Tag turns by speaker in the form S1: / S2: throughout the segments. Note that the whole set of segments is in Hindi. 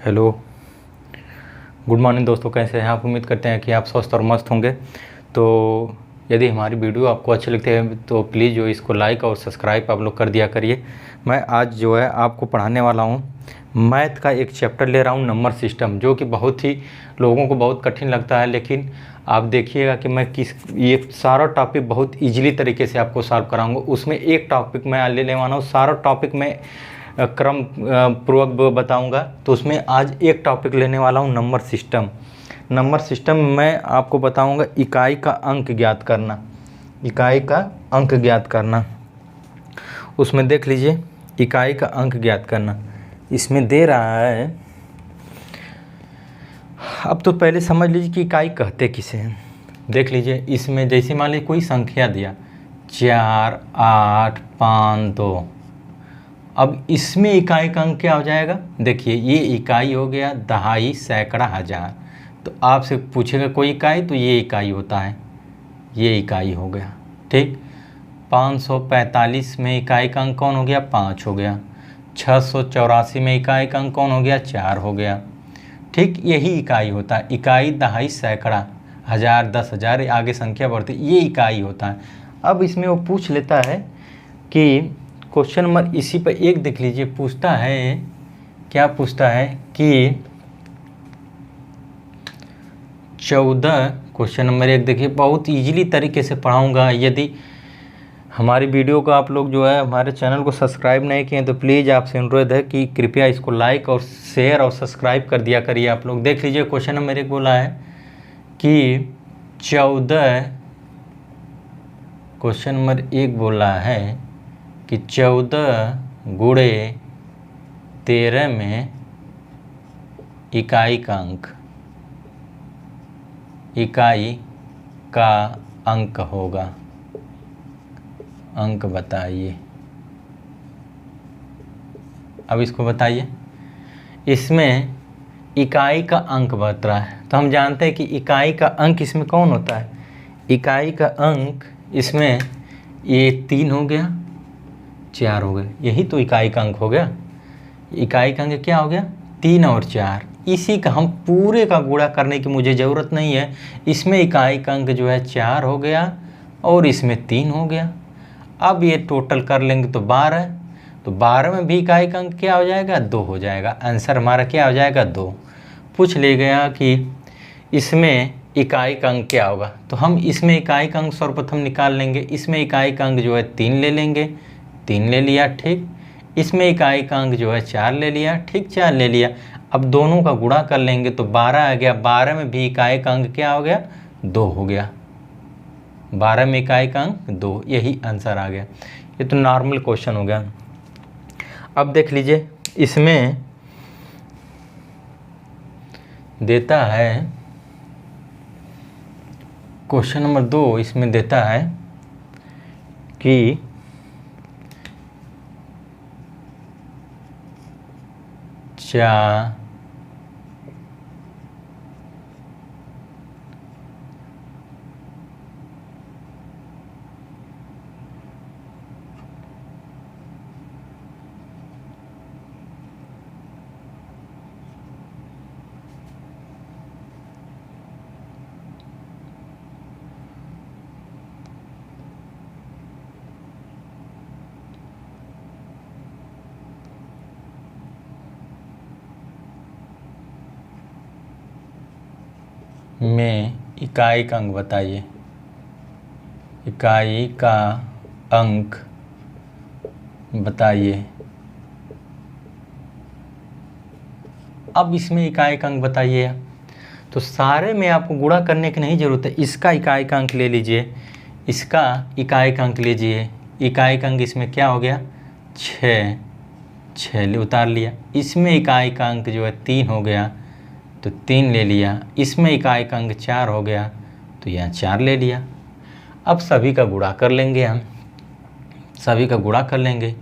S1: हेलो, गुड मॉर्निंग दोस्तों। कैसे हैं आप? उम्मीद करते हैं कि आप स्वस्थ और मस्त होंगे। तो यदि हमारी वीडियो आपको अच्छी लगती है तो प्लीज़ जो इसको लाइक और सब्सक्राइब आप लोग कर दिया करिए। मैं आज जो है आपको पढ़ाने वाला हूँ मैथ का एक चैप्टर ले रहा हूँ, नंबर सिस्टम, जो कि बहुत ही लोगों को बहुत कठिन लगता है। लेकिन आप देखिएगा कि मैं ये सारा टॉपिक बहुत ईजिली तरीके से आपको सॉल्व कराऊँगा। उसमें एक टॉपिक मैं लेने वाला हूँ, सारा टॉपिक मैं क्रम पूर्वक बताऊंगा। तो उसमें आज एक टॉपिक लेने वाला हूं, नंबर सिस्टम। नंबर सिस्टम में आपको बताऊंगा इकाई का अंक ज्ञात करना, इकाई का अंक ज्ञात करना। उसमें देख लीजिए इकाई का अंक ज्ञात करना, इसमें दे रहा है। अब तो पहले समझ लीजिए कि इकाई कहते किसे हैं। देख लीजिए इसमें जैसे मान लीजिए कोई संख्या दिया 4, 8, 5, 2। अब इसमें इकाई का अंक क्या हो जाएगा? देखिए ये इकाई हो गया, दहाई, सैकड़ा, हज़ार। तो आपसे पूछेगा कोई इकाई, तो ये इकाई होता है, ये इकाई हो गया। ठीक। 545 में इकाई का अंक कौन हो गया? 5 हो गया। 684 में इकाई का अंक कौन हो गया? 4 हो गया। ठीक, यही इकाई होता है। इकाई, दहाई, सैकड़ा, हज़ार, 10,000, आगे संख्या बढ़ती, ये इकाई होता है। अब इसमें वो पूछ लेता है कि क्वेश्चन नंबर इसी पर एक देख लीजिए, पूछता है, क्या पूछता है कि 14, क्वेश्चन नंबर 1 देखिए, बहुत इजीली तरीके से पढ़ाऊंगा। यदि हमारी वीडियो को आप लोग जो है हमारे चैनल को सब्सक्राइब नहीं किए तो प्लीज़ आपसे अनुरोध है कि कृपया इसको लाइक और शेयर और सब्सक्राइब कर दिया करिए आप लोग। देख लीजिए क्वेश्चन नंबर 1 बोला है कि 14, क्वेश्चन नंबर 1 बोला है कि 14 गुणे 13 में इकाई का अंक, इकाई का अंक होगा। अंक बताइए। अब इसको बताइए, इसमें इकाई का अंक बता रहा है, तो हम जानते हैं कि इकाई का अंक इसमें कौन होता है? इकाई का अंक इसमें ये 3 हो गया, 4 हो गए, यही तो इकाई का अंक हो गया। इकाई का अंक क्या हो गया? 3 और 4। इसी का हम पूरे का गुणा करने की मुझे ज़रूरत नहीं है। इसमें इकाई का अंक जो है 4 हो गया और इसमें 3 हो गया। अब ये टोटल कर लेंगे तो 12, तो 12 में भी इकाई का अंक क्या हो जाएगा? 2 हो जाएगा। आंसर हमारा क्या हो जाएगा? 2। पूछ ले गया कि इसमें इकाई का अंक क्या होगा, तो हम इसमें इकाई का अंक सर्वप्रथम निकाल लेंगे। इसमें इकाई का अंक जो है 3 ले लेंगे, 3 ले लिया। ठीक। इसमें इकाई का अंक जो है 4 ले लिया। ठीक, 4 ले लिया। अब दोनों का गुणा कर लेंगे तो 12 आ गया। 12 में भी इकाई का अंक क्या हो गया? 2 हो गया। 12 में इकाई का अंक 2, यही आंसर आ गया। ये तो नॉर्मल क्वेश्चन हो गया। अब देख लीजिए इसमें देता है क्वेश्चन नंबर 2, इसमें देता है कि में इकाई का अंक बताइए। इकाई का अंक बताइए। अब इसमें इकाई का अंक बताइए, तो सारे में आपको गुणा करने की नहीं ज़रूरत है। इसका इकाई का अंक ले लीजिए, इसका इकाई का अंक लीजिए। इकाई का अंक इसमें क्या हो गया? 6, 6 उतार लिया। इसमें इकाई का अंक जो है 3 हो गया, तो 3 ले लिया। इसमें इकाई का अंक 4 हो गया, तो यहाँ 4 ले लिया। अब सभी का गुणा कर लेंगे हम, सभी का गुणा कर लेंगे।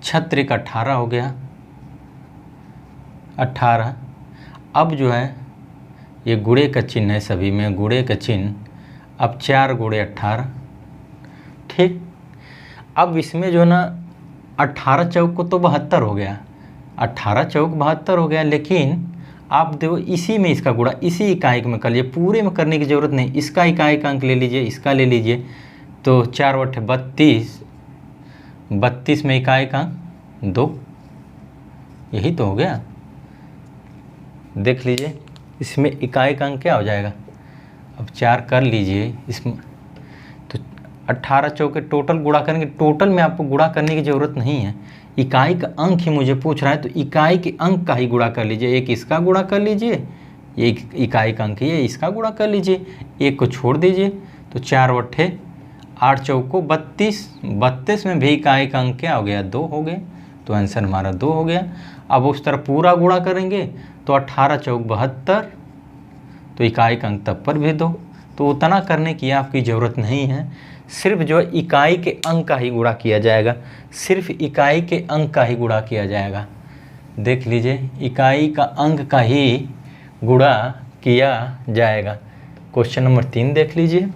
S1: 36 का 18 हो गया, 18। अब जो है ये गुणे का चिन्ह है, सभी में गुणे का चिन्ह। अब 4 गुणे 18। ठीक। अब इसमें जो ना 18 चौक को तो 72 हो गया, 18 चौक 72 हो गया, लेकिन आप देखो इसी में इसका गुणा इसी इकाई में कर लीजिए, पूरे में करने की ज़रूरत नहीं, इसका इकाई का अंक ले लीजिए, इसका ले लीजिए, तो 4 बटे 32, 32 में इकाई का अंक 2, यही तो हो गया। देख लीजिए इसमें इकाई का अंक क्या हो जाएगा, अब 4 कर लीजिए इसमें, तो 18 चौके टोटल गुणा करेंगे, टोटल में आपको गुणा करने की ज़रूरत नहीं है, इकाई का अंक ही मुझे पूछ रहा है, तो इकाई के अंक का ही गुणा कर लीजिए, एक इसका गुणा कर लीजिए, एक इकाई का अंक है इसका गुणा कर लीजिए, एक को छोड़ दीजिए, तो 4 बटे 8 चौको 32, 32 में भी इकाई का अंक क्या हो गया, 2 हो गया, तो आंसर हमारा 2 हो गया। अब उस तरह पूरा गुणा करेंगे तो 18 चौक 72, तो इकाई का अंक तब पर भी 2, तो उतना करने की आपकी ज़रूरत नहीं है, सिर्फ जो इकाई के अंक का ही गुणा किया जाएगा, सिर्फ इकाई के अंक का ही गुणा किया जाएगा। देख लीजिए इकाई का अंक का ही गुणा किया जाएगा। क्वेश्चन नंबर 3 देख लीजिए,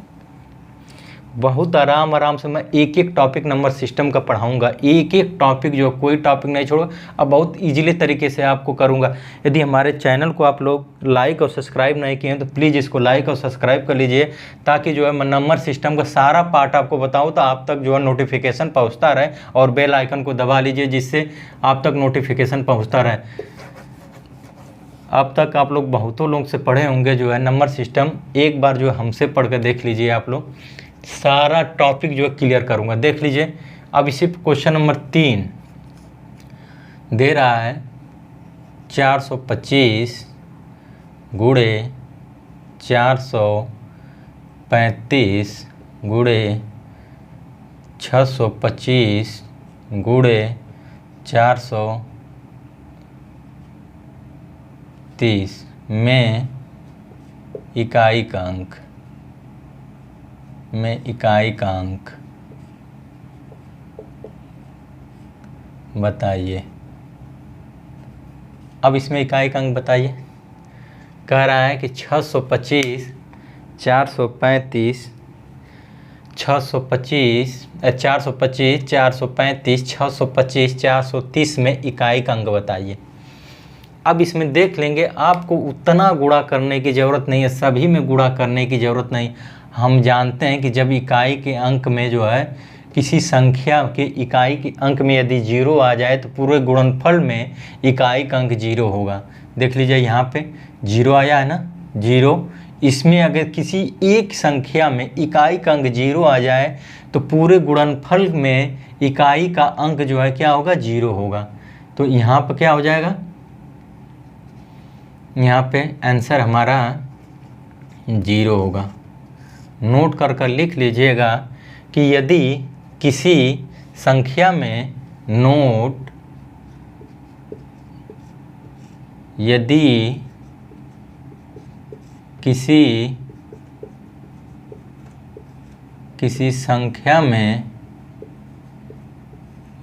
S1: बहुत आराम से मैं एक एक टॉपिक नंबर सिस्टम का पढ़ाऊंगा, एक एक टॉपिक जो कोई टॉपिक नहीं छोड़ूंगा, अब बहुत इजीली तरीके से आपको करूंगा। यदि हमारे चैनल को आप लोग लाइक और सब्सक्राइब नहीं किए हैं तो प्लीज़ इसको लाइक और सब्सक्राइब कर लीजिए, ताकि जो है मैं नंबर सिस्टम का सारा पार्ट आपको बताऊँ तो आप तक जो है नोटिफिकेशन पहुँचता रहे, और बेल आइकन को दबा लीजिए जिससे आप तक नोटिफिकेशन पहुँचता रहे। अब तक आप लोग बहुतों लोग से पढ़े होंगे जो है नंबर सिस्टम, एक बार जो है हमसे पढ़ कर देख लीजिए, आप लोग सारा टॉपिक जो है क्लियर करूंगा। देख लीजिए अब इसी क्वेश्चन नंबर 3 दे रहा है 425 गुणे 435 गुणे 625 गुणे 430 में इकाई का अंक, में इकाई का अंक बताइए। अब इसमें इकाई का अंक बताइए, कह रहा है कि 625, 435, 435, 435, 625, 430 में इकाई का अंक बताइए। अब इसमें देख लेंगे, आपको उतना गुणा करने की ज़रूरत नहीं है, सभी में गुणा करने की ज़रूरत नहीं। हम जानते हैं कि जब इकाई के अंक में जो है किसी संख्या के इकाई के अंक में यदि 0 आ जाए तो पूरे गुणनफल में इकाई का अंक 0 होगा। देख लीजिए यहाँ पे 0 आया है ना, 0, इसमें अगर किसी एक संख्या में इकाई का अंक 0 आ जाए तो पूरे गुणनफल में इकाई का अंक जो है क्या होगा, 0 होगा। तो यहाँ पर क्या हो जाएगा, यहाँ पे आंसर हमारा 0 होगा। नोट कर लिख लीजिएगा कि यदि किसी संख्या में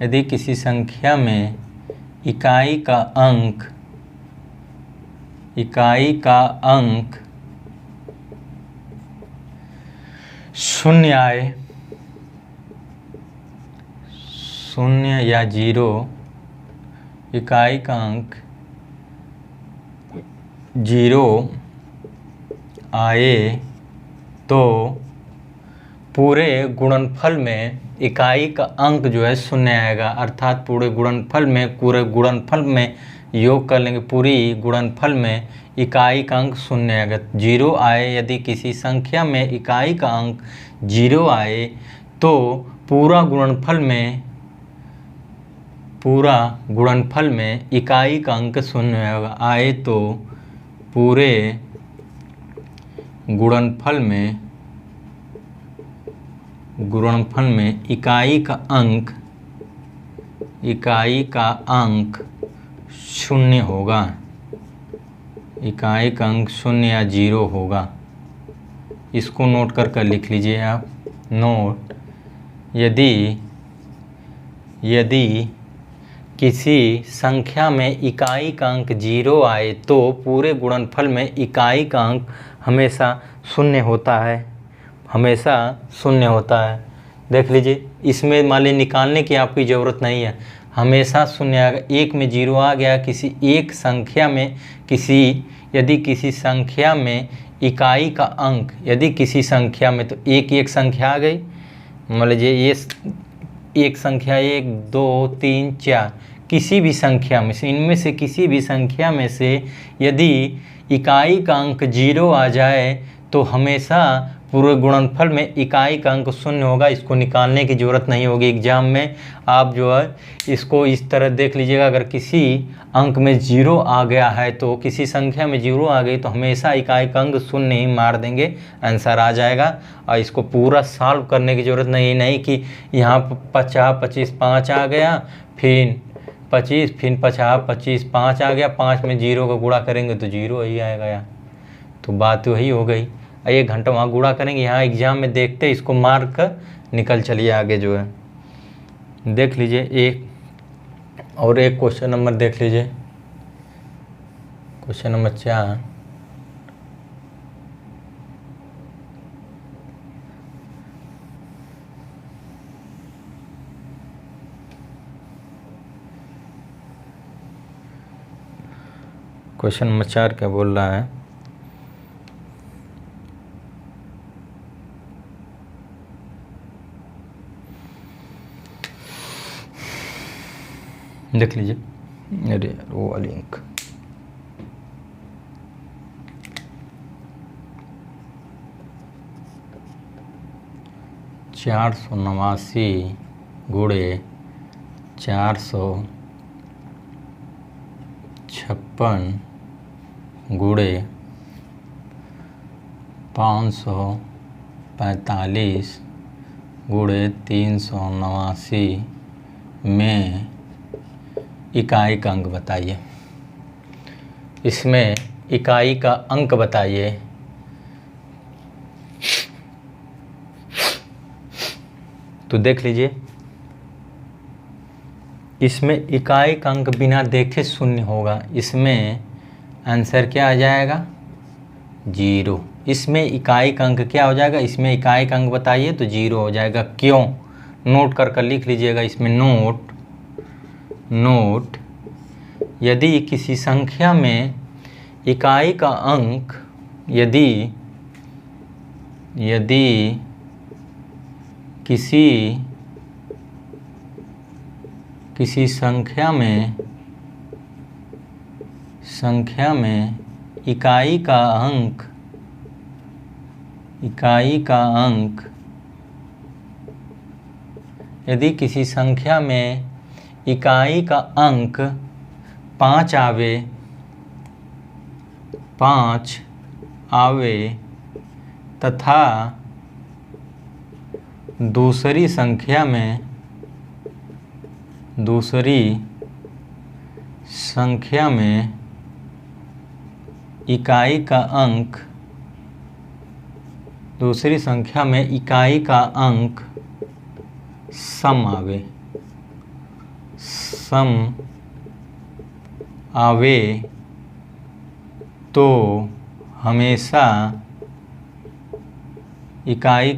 S1: यदि किसी संख्या में इकाई का अंक 0 आए, 0 या 0, इकाई का अंक 0 आए तो पूरे गुणनफल में इकाई का अंक जो है 0 आएगा, अर्थात पूरे गुणनफल में योग कर लेंगे, पूरी गुणनफल में इकाई का अंक 0 आएगा। 0 आए, यदि किसी संख्या में इकाई का अंक 0 आए तो पूरा गुणनफल में इकाई का अंक 0 होगा। आए तो पूरे गुणनफल में इकाई का अंक 0 होगा, इकाई का अंक 0 या 0 होगा। इसको नोट कर लिख लीजिए आप। नोट, यदि किसी संख्या में इकाई का अंक 0 आए तो पूरे गुणनफल में इकाई का अंक हमेशा 0 होता है, हमेशा 0 होता है। देख लीजिए, इसमें मान लीजिए निकालने की आपकी ज़रूरत नहीं है, हमेशा शून्य आएगा। एक में जीरो आ गया, किसी एक संख्या में यदि किसी संख्या में इकाई का अंक, यदि किसी संख्या में, तो एक संख्या आ गई, मान लीजिए ये एक संख्या 1 2 3 4, किसी भी संख्या में से, इनमें से किसी भी संख्या में से यदि इकाई का अंक 0 आ जाए तो हमेशा पूरे गुणनफल में इकाई का अंक शून्य होगा। इसको निकालने की ज़रूरत नहीं होगी। एग्जाम में आप जो है इसको इस तरह देख लीजिएगा, अगर किसी अंक में 0 आ गया है, तो किसी संख्या में 0 आ गई तो हमेशा इकाई का अंक शून्य ही मार देंगे, आंसर आ जाएगा। और इसको पूरा सॉल्व करने की ज़रूरत नहीं कि यहाँ 50 25 5 आ गया, फिर 25 फिर 50 25 5 आ गया, 5 में 0 का गुणा करेंगे तो 0 ही आएगा यार, तो बात वही हो गई। 1 घंटा वहाँ गुणा करेंगे, यहाँ एग्जाम में देखते इसको मार कर निकल चलिए आगे जो है। देख लीजिए एक क्वेश्चन नंबर देख लीजिए, क्वेश्चन नंबर 4। क्वेश्चन नंबर 4 क्या बोल रहा है, देख लीजिए। अरे वो वाली अंक, चार सौ 89 गुणे 456 गुणे 545 गुणे 389 में इकाई का अंक बताइए। इसमें इकाई का अंक बताइए। तो देख लीजिए, इसमें इकाई का अंक बिना देखे शून्य होगा, इसमें आंसर क्या आ जाएगा 0। इसमें इकाई का अंक क्या हो जाएगा, इसमें इकाई का अंक बताइए तो 0 हो जाएगा। क्यों, नोट कर लिख लीजिएगा इसमें, नोट यदि किसी संख्या में इकाई का अंक, यदि किसी संख्या में इकाई का अंक यदि किसी संख्या में इकाई का अंक 5 आवे तथा दूसरी संख्या में इकाई का अंक, दूसरी संख्या में इकाई का अंक सम आवे तो हमेशा इकाई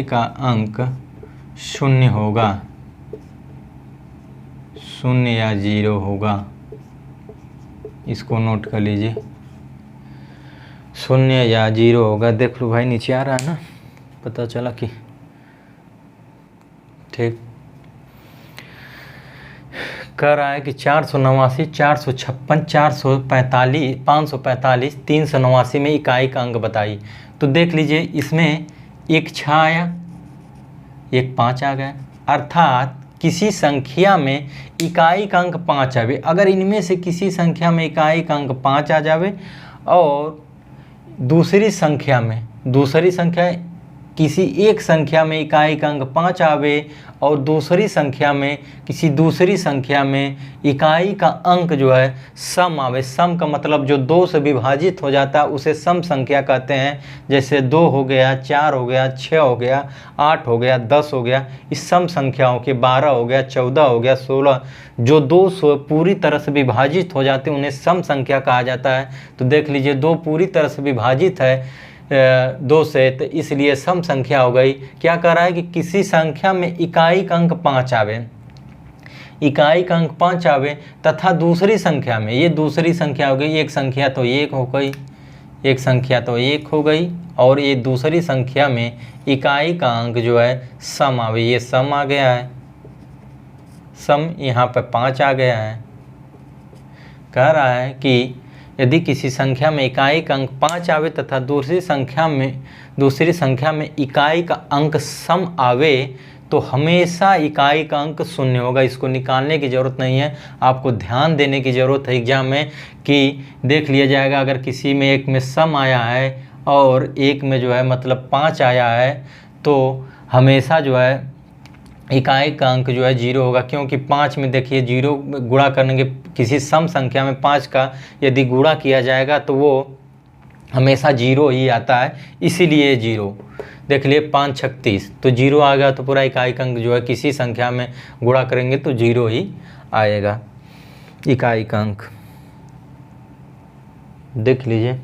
S1: का अंक शून्य होगा, शून्य या 0 होगा। इसको नोट कर लीजिए, शून्य या 0 होगा। देख लो भाई, नीचे आ रहा है ना, पता चला कि ठीक कह रहा है कि 489 456 445 545 389 में इकाई का अंक बताइए। तो देख लीजिए, इसमें एक 6 आया, एक 5 आ गया, अर्थात किसी संख्या में इकाई का अंक 5 आवे। अगर इनमें से किसी संख्या में इकाई का अंक 5 आ जावे और दूसरी संख्या किसी एक संख्या में इकाई का अंक 5 आवे और किसी दूसरी संख्या में इकाई का अंक जो है सम आवे। सम का मतलब जो 2 से विभाजित हो जाता है उसे सम संख्या कहते हैं। जैसे 2 हो गया, 4 हो गया, 6 हो गया, 8 हो गया, 10 हो गया, इस सम संख्याओं के 12 हो गया, 14 हो गया, 16, जो 2 से पूरी तरह से विभाजित हो जाते हैं उन्हें सम संख्या कहा जाता है। तो देख लीजिए, 2 पूरी तरह से विभाजित है, 2 से, तो इसलिए सम संख्या हो गई। क्या कह रहा है कि किसी संख्या में इकाई का अंक 5 आवे, इकाई का अंक 5 आवे तथा दूसरी संख्या में, ये दूसरी संख्या हो गई, एक संख्या तो 1 हो गई, एक संख्या तो 1 हो गई, और ये दूसरी संख्या में इकाई का अंक जो है सम आवे, ये सम आ गया है, सम यहाँ पर 5 आ गया है। कह रहा है कि यदि किसी संख्या में इकाई का अंक 5 आवे तथा दूसरी संख्या में इकाई का अंक सम आवे तो हमेशा इकाई का अंक 0 होगा। इसको निकालने की ज़रूरत नहीं है, आपको ध्यान देने की ज़रूरत है एग्जाम में कि देख लिया जाएगा अगर किसी में एक में सम आया है और एक में जो है मतलब 5 आया है तो हमेशा जो है इकाई का अंक जो है 0 होगा, क्योंकि 5 में देखिए 0 गुणा करने के, किसी सम संख्या में 5 का यदि गुणा किया जाएगा तो वो हमेशा 0 ही आता है, इसीलिए 0। देख लिए 5 36 तो 0 आ गया, तो पूरा इकाई का अंक जो है किसी संख्या में गुणा करेंगे तो 0 ही आएगा इकाई का अंक। देख लीजिए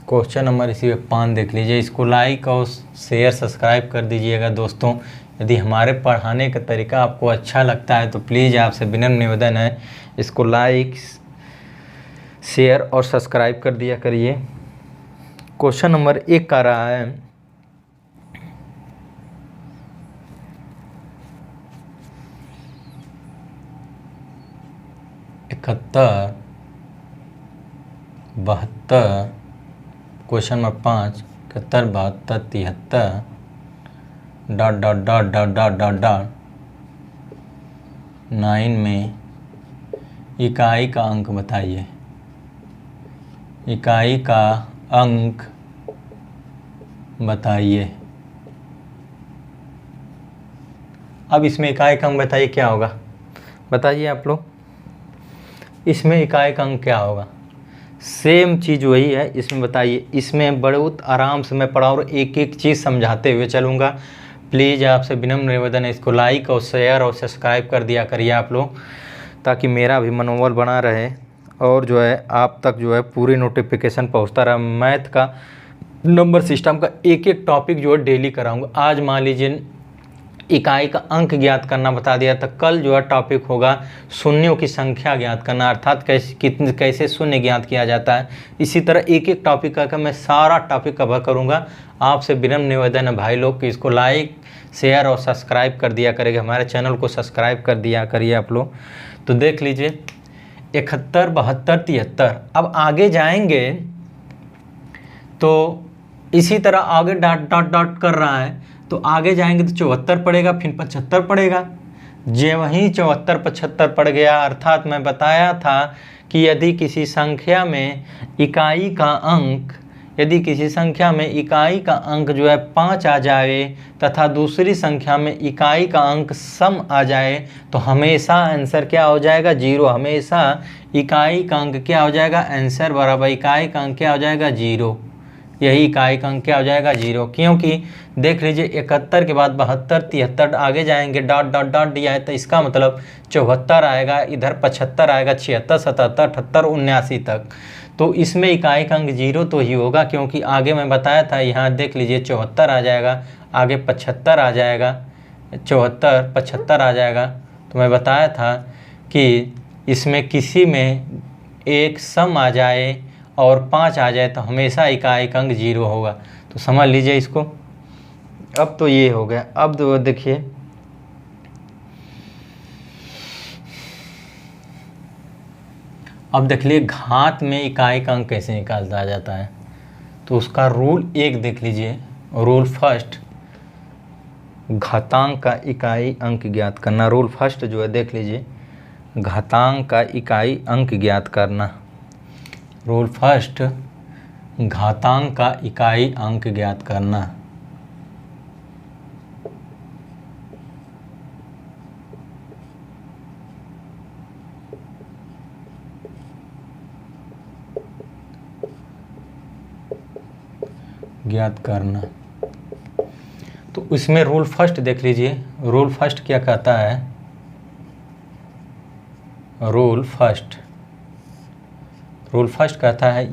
S1: क्वेश्चन नंबर इसी 5 देख लीजिए। इसको लाइक और शेयर सब्सक्राइब कर दीजिएगा दोस्तों। यदि हमारे पढ़ाने का तरीका आपको अच्छा लगता है तो प्लीज़ आपसे विनम्र निवेदन है इसको लाइक शेयर और सब्सक्राइब कर दिया करिए। क्वेश्चन नंबर 1 का रहा है 71 72, question number 5 71 72 73 dot dot dot dot dot dot dot 9 में इकाई का अंक बताइए, इकाई का अंक बताइए। अब इसमें इकाई का अंक बताइए क्या होगा, बताइए आप लोग, इसमें इकाई का अंक क्या होगा। सेम चीज़ वही है, इसमें बताइए। इसमें बहुत आराम से मैं पढ़ा और एक एक चीज़ समझाते हुए चलूँगा। प्लीज़ आपसे विनम्र निवेदन है इसको लाइक और शेयर और सब्सक्राइब कर दिया करिए आप लोग, ताकि मेरा भी मनोबल बना रहे और जो है आप तक जो है पूरी नोटिफिकेशन पहुंचता रहा। मैथ का नंबर सिस्टम का एक एक टॉपिक जो है डेली कराऊंगा। आज मान लीजिए इकाई का अंक ज्ञात करना बता दिया, तो कल जो है टॉपिक होगा शून्यों की संख्या ज्ञात करना, अर्थात कैसे शून्य ज्ञात किया जाता है। इसी तरह एक एक टॉपिक का मैं सारा टॉपिक कवर करूंगा। आपसे विनम्र निवेदन है भाई लोग कि इसको लाइक शेयर और सब्सक्राइब कर दिया करेगा, हमारे चैनल को सब्सक्राइब कर दिया करिए आप लोग। तो देख लीजिए 71 72 73। अब आगे जाएंगे तो इसी तरह आगे डॉट डॉट डॉट कर रहा है, तो आगे जाएंगे तो 74 पड़ेगा, फिर 75 पड़ेगा। जे वहीं 74 75 पड़ गया, अर्थात मैं बताया था कि यदि किसी संख्या में इकाई का अंक, यदि किसी संख्या में इकाई का अंक जो है 5 आ जाए तथा दूसरी संख्या में इकाई का अंक सम आ जाए तो हमेशा आंसर क्या हो जाएगा 0। हमेशा इकाई का अंक क्या हो जाएगा, आंसर बराबर इकाई का अंक क्या हो जाएगा 0। यही इकाई का अंक क्या हो जाएगा 0, क्योंकि देख लीजिए 71 के बाद 72 73 आगे जाएंगे डॉट डॉट डॉट दिया है, तो इसका मतलब 74 आएगा, इधर 75 आएगा, 76 77 78 79 तक। तो इसमें इकाई का अंक 0 तो ही होगा, क्योंकि आगे मैं बताया था, यहाँ देख लीजिए 74 आ जाएगा, आगे 75 आ जाएगा, 74 75 आ जाएगा। तो मैं बताया था कि इसमें किसी में एक सम आ जाए और 5 आ जाए तो हमेशा इकाई का अंक 0 होगा। तो समझ लीजिए इसको। अब तो ये हो गया। अब तो देखिए अब देख लीजिए घात में इकाई का अंक कैसे निकाला जाता है। तो उसका रूल 1 देख लीजिए, रूल फर्स्ट, घातांक का इकाई अंक ज्ञात करना। रूल फर्स्ट जो है देख लीजिए, घातांक का इकाई अंक ज्ञात करना। रूल फर्स्ट, घातांक का इकाई अंक ज्ञात करना। ज्ञात करना तो इसमें रूल फर्स्ट देख लीजिए। रूल फर्स्ट क्या कहता है, रूल फर्स्ट कहता है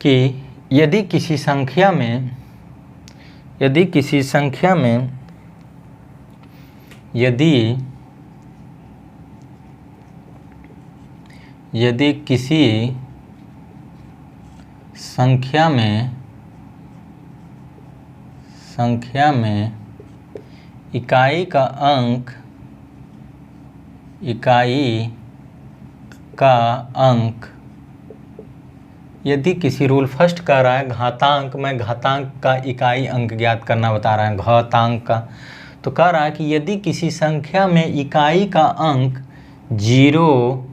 S1: कि यदि किसी संख्या में यदि किसी संख्या में इकाई का अंक यदि किसी रूल फर्स्ट कर रहा है घातांक में घातांक का इकाई अंक ज्ञात करना बता रहा है घातांक का, तो कह रहा है कि यदि किसी संख्या में इकाई का अंक 0,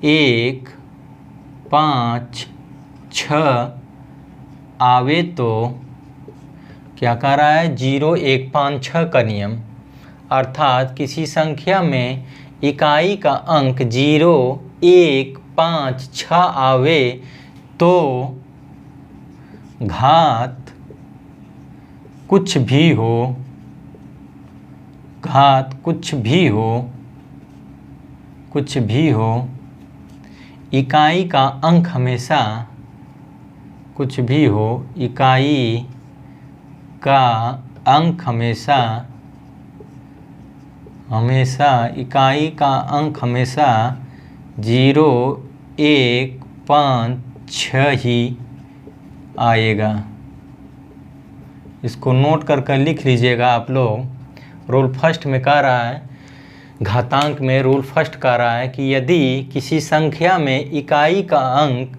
S1: 1, 5, 6 आवे तो क्या कह रहा है 0, 1, 5, 6 का नियम, अर्थात किसी संख्या में इकाई का अंक 0, 1, 5, 6 आवे तो घात कुछ भी हो इकाई का अंक हमेशा इकाई का अंक हमेशा 0, 1, 5, 6 ही आएगा। इसको नोट कर लिख लीजिएगा आप लोग। रूल फर्स्ट में कह रहा है घातांक में रूल फर्स्ट कह रहा है कि यदि किसी संख्या में इकाई का अंक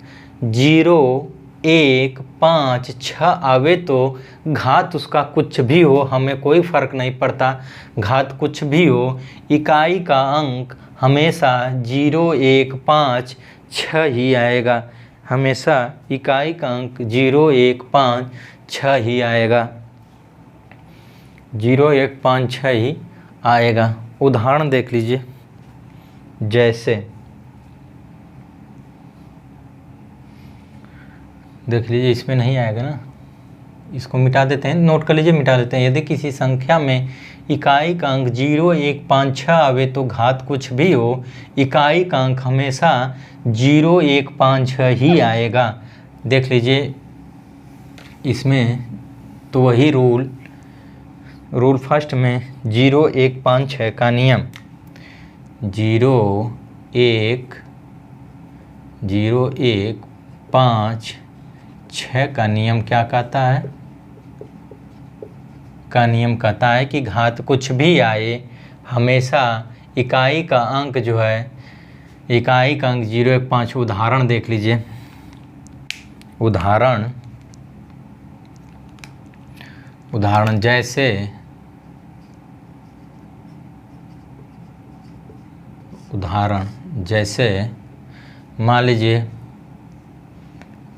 S1: 0, 1, 5, 6 आवे तो घात उसका कुछ भी हो, हमें कोई फ़र्क नहीं पड़ता, घात कुछ भी हो इकाई का अंक हमेशा 0, 1, 5, 6 ही आएगा। हमेशा इकाई का अंक 0, 1, 5, 6 ही आएगा। 0, 1, 5, 6 ही आएगा। उदाहरण देख लीजिए, जैसे देख लीजिए इसमें नहीं आएगा ना, इसको मिटा देते हैं, नोट कर लीजिए, मिटा देते हैं। यदि किसी संख्या में इकाई का अंक 0, 1, 5, 6 आवे तो घात कुछ भी हो इकाई का अंक हमेशा 0, 1, 5, 6 ही आएगा। देख लीजिए इसमें तो वही रूल फर्स्ट में 0, 1, 5, 6 का नियम 0, 1, 5, 6 का नियम क्या कहता है? का नियम कहता है कि घात कुछ भी आए हमेशा इकाई का अंक जो है इकाई का अंक 0, 1, 5। उदाहरण देख लीजिए, उदाहरण जैसे मान लीजिए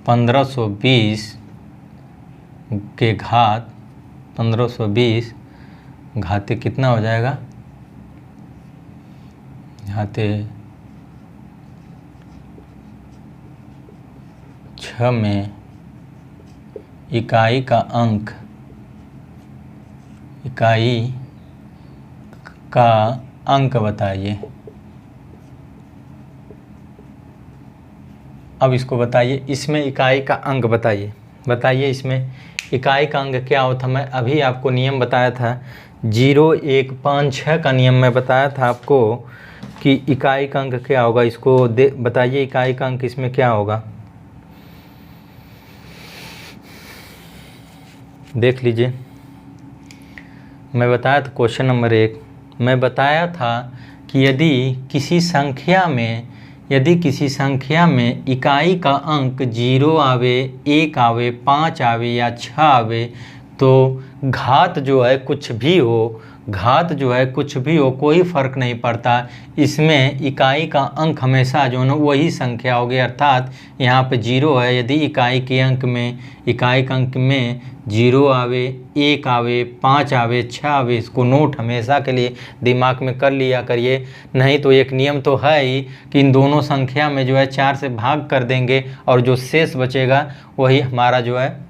S1: 1520 के घात 1520 घाते कितना हो जाएगा? घाते 6 में इकाई का अंक बताइए। अब इसको बताइए, इसमें इकाई का अंक बताइए इसमें इकाई का अंक क्या होता? मैं अभी आपको नियम बताया था 0, 1, 5, 6 का नियम मैं बताया था आपको कि इकाई का अंक क्या होगा। इसको बताइए इकाई का अंक इसमें क्या होगा, देख लीजिए। मैं बताया था क्वेश्चन नंबर 1 मैं बताया था कि यदि किसी संख्या में इकाई का अंक 0 आवे, 1 आवे, 5 आवे या 6 आवे तो घात जो है कुछ भी हो कोई फ़र्क नहीं पड़ता, इसमें इकाई का अंक हमेशा जो है वही संख्या होगी। अर्थात यहाँ पे 0 है, यदि इकाई का अंक में 0 आवे, 1 आवे, 5 आवे, 6 आवे, इसको नोट हमेशा के लिए दिमाग में कर लिया करिए। नहीं तो एक नियम तो है ही कि इन दोनों संख्या में जो है 4 से भाग कर देंगे और जो शेष बचेगा वही हमारा जो है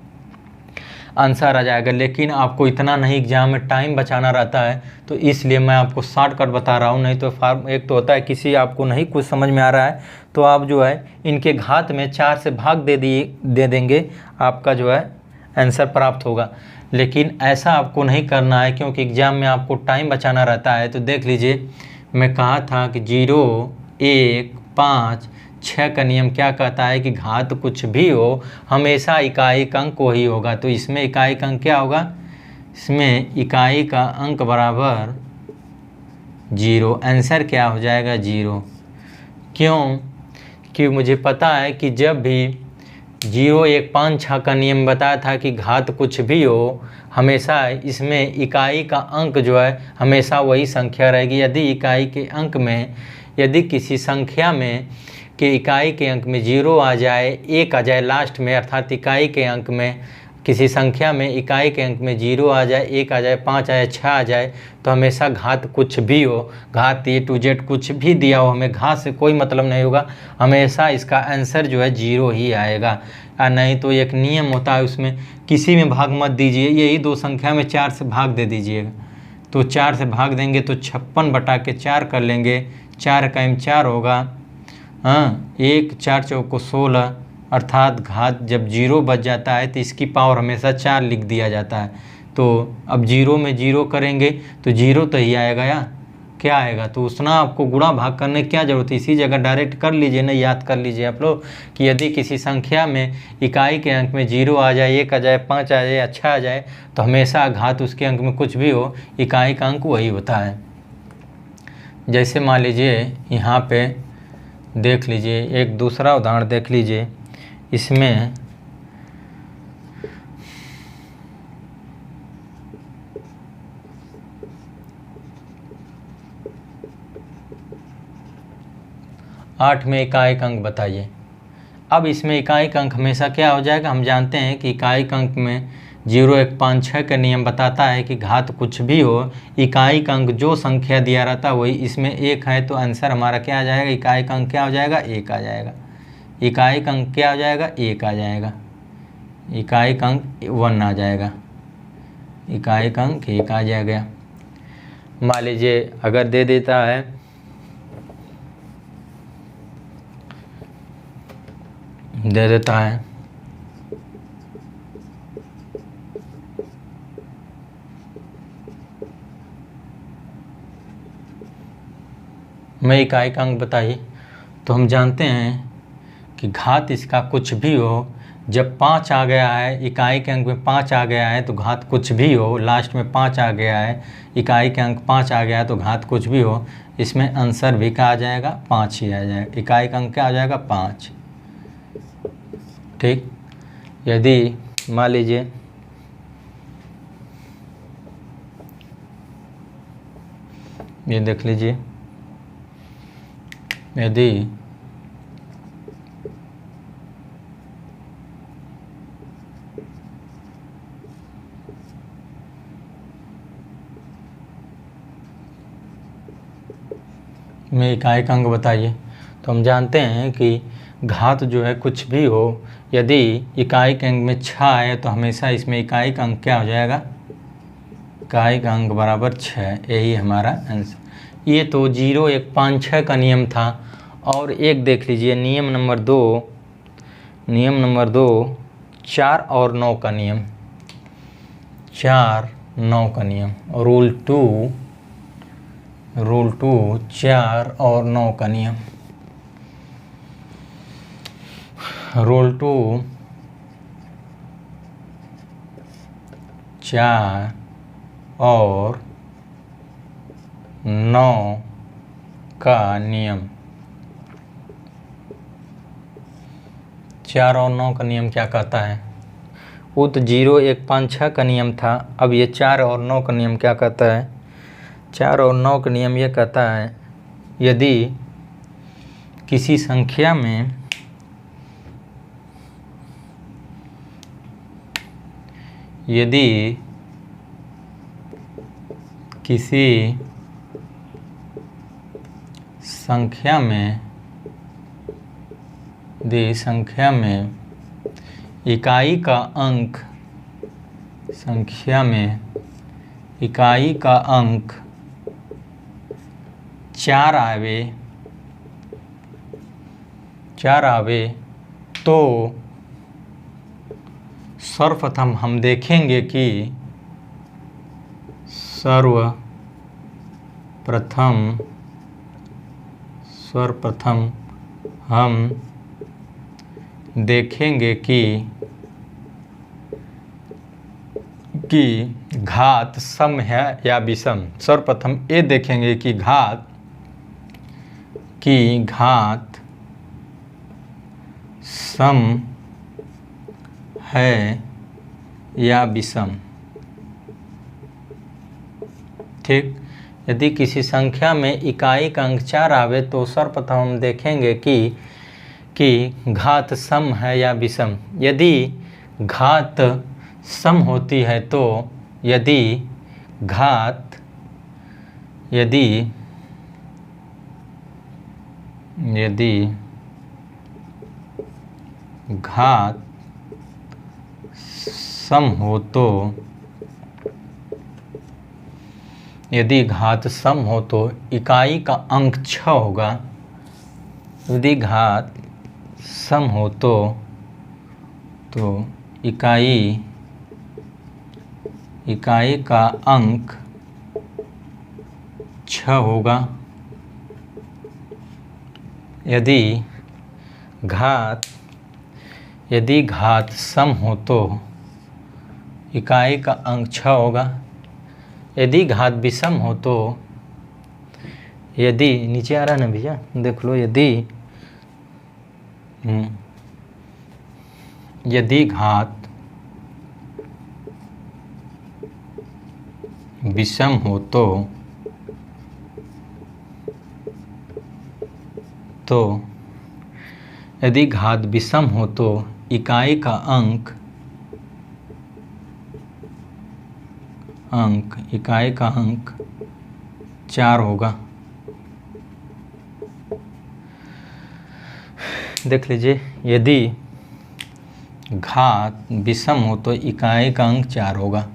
S1: आंसर आ जाएगा। लेकिन आपको इतना नहीं एग्जाम में टाइम बचाना रहता है, तो इसलिए मैं आपको शॉर्टकट बता रहा हूँ। नहीं तो एक तो होता है किसी आपको नहीं कुछ समझ में आ रहा है तो आप जो है इनके घात में 4 से भाग दे देंगे, आपका जो है आंसर प्राप्त होगा। लेकिन ऐसा आपको नहीं करना है, क्योंकि एग्ज़ाम में आपको टाइम बचाना रहता है। तो देख लीजिए, मैं कहा था कि 0, 1, 5, 6 का नियम क्या कहता है कि घात कुछ भी हो हमेशा इकाई का अंक वही होगा। तो इसमें इकाई का अंक क्या होगा, इसमें इकाई का अंक बराबर 0। आंसर क्या हो जाएगा 0। क्यों? कि मुझे पता है कि जब भी 0, 1, 5, 6 का नियम बताया था कि घात कुछ भी हो हमेशा इसमें इकाई का अंक जो है हमेशा वही संख्या रहेगी। यदि इकाई के अंक में, यदि किसी संख्या में कि इकाई के अंक में 0 आ जाए, 1 आ जाए लास्ट में, अर्थात इकाई के अंक में किसी संख्या में इकाई के अंक में 0 आ जाए, 1 आ जाए, 5 आ जाए, 6 आ जाए, तो हमेशा घात कुछ भी हो, घात A to Z कुछ भी दिया हो, हमें घात से कोई मतलब नहीं होगा, हमेशा इसका आंसर जो है 0 ही आएगा। या नहीं तो एक नियम होता है, उसमें किसी में भाग मत दीजिए, यही दो संख्या में 4 से भाग दे दीजिएगा। तो 4 से भाग देंगे तो 56/4 कर लेंगे, 4 का 4 होगा, हाँ 1, 4 चौको 16, अर्थात घात जब 0 बच जाता है तो इसकी पावर हमेशा 4 लिख दिया जाता है। तो अब 0 में 0 करेंगे तो 0 तो ही आएगा, या क्या आएगा, तो उतना आपको गुणा भाग करने की क्या जरूरत है, इसी जगह डायरेक्ट कर लीजिए ना, याद कर लीजिए आप लोग कि यदि किसी संख्या में इकाई के अंक में 0 आ जाए, 1 आ जाए, 5 आ जाए, अच्छा आ जाए, तो हमेशा घात उसके अंक में कुछ भी हो, इकाई का अंक वही होता है। जैसे मान लीजिए यहाँ पे देख लीजिए, एक दूसरा उदाहरण देख लीजिए। इसमें आठ में इकाई का अंक बताइए। अब इसमें इकाई का अंक हमेशा क्या हो जाएगा, हम जानते हैं कि इकाई का अंक में 0, 1, 5, 6 का नियम बताता है कि घात कुछ भी हो, इकाई का अंक जो संख्या दिया रहता है वही, इसमें 1 है तो आंसर हमारा क्या आ जाएगा, इकाई का अंक क्या हो जाएगा, 1 आ जाएगा। इकाई का अंक क्या हो जाएगा, 1 आ जाएगा। इकाई का अंक 1 आ जाएगा, इकाई का अंक 1 आ जाएगा। मान लीजिए अगर दे देता है मैं इकाई का अंक बताइए, तो हम जानते हैं कि घात इसका कुछ भी हो, जब 5 आ गया है, इकाई के अंक में 5 आ गया है तो घात कुछ भी हो, लास्ट में 5 आ गया है, इकाई के अंक 5 आ गया है तो घात कुछ भी हो, इसमें आंसर भी क्या आ जाएगा, 5 ही आ जाएगा। इकाई का अंक क्या आ जाएगा, 5। ठीक। यदि मान लीजिए ये देख लीजिए, यदि में इकाई का अंक बताइए, तो हम जानते हैं कि घात जो है कुछ भी हो, यदि इकाई के अंक में 6 है तो हमेशा इसमें इकाई का अंक क्या हो जाएगा, इकाई का अंक बराबर 6, यही हमारा आंसर। ये तो 0, 1, 5, 6 का नियम था। और एक देख लीजिए नियम नंबर 2, 4 और 9 का नियम, 4, 9 का नियम, रूल 2, 4 और 9 का नियम। रूल 2, 4 और 9 का नियम। 4 और 9 का नियम क्या कहता है, वो तो 0, 1, 5, 6 का नियम था। अब ये 4 और 9 का नियम क्या कहता है, 4 और 9 का नियम ये कहता है, यदि किसी संख्या में संख्या में इकाई का अंक संख्या में इकाई का अंक 4 आवे तो सर्वप्रथम हम देखेंगे कि सर्वप्रथम हम देखेंगे कि घात सम है या विषम। सर्वप्रथम ये देखेंगे कि घात सम है या विषम। ठीक, यदि किसी संख्या में इकाई का अंक 4 आवे तो सर्वप्रथम हम देखेंगे कि घात सम है या विषम। यदि घात सम होती है तो यदि घात सम हो तो इकाई का अंक 6 होगा। यदि घात सम हो तो इकाई का अंक 6 होगा। यदि घात सम हो तो इकाई का अंक 6 होगा। यदि घात विषम हो तो यदि नीचे आ रहा है ना भैया, देख लो, यदि घात विषम हो तो यदि घात विषम हो तो इकाई का अंक 4 होगा। देख लीजिए, यदि घात विषम हो तो इकाई का अंक 4 होगा।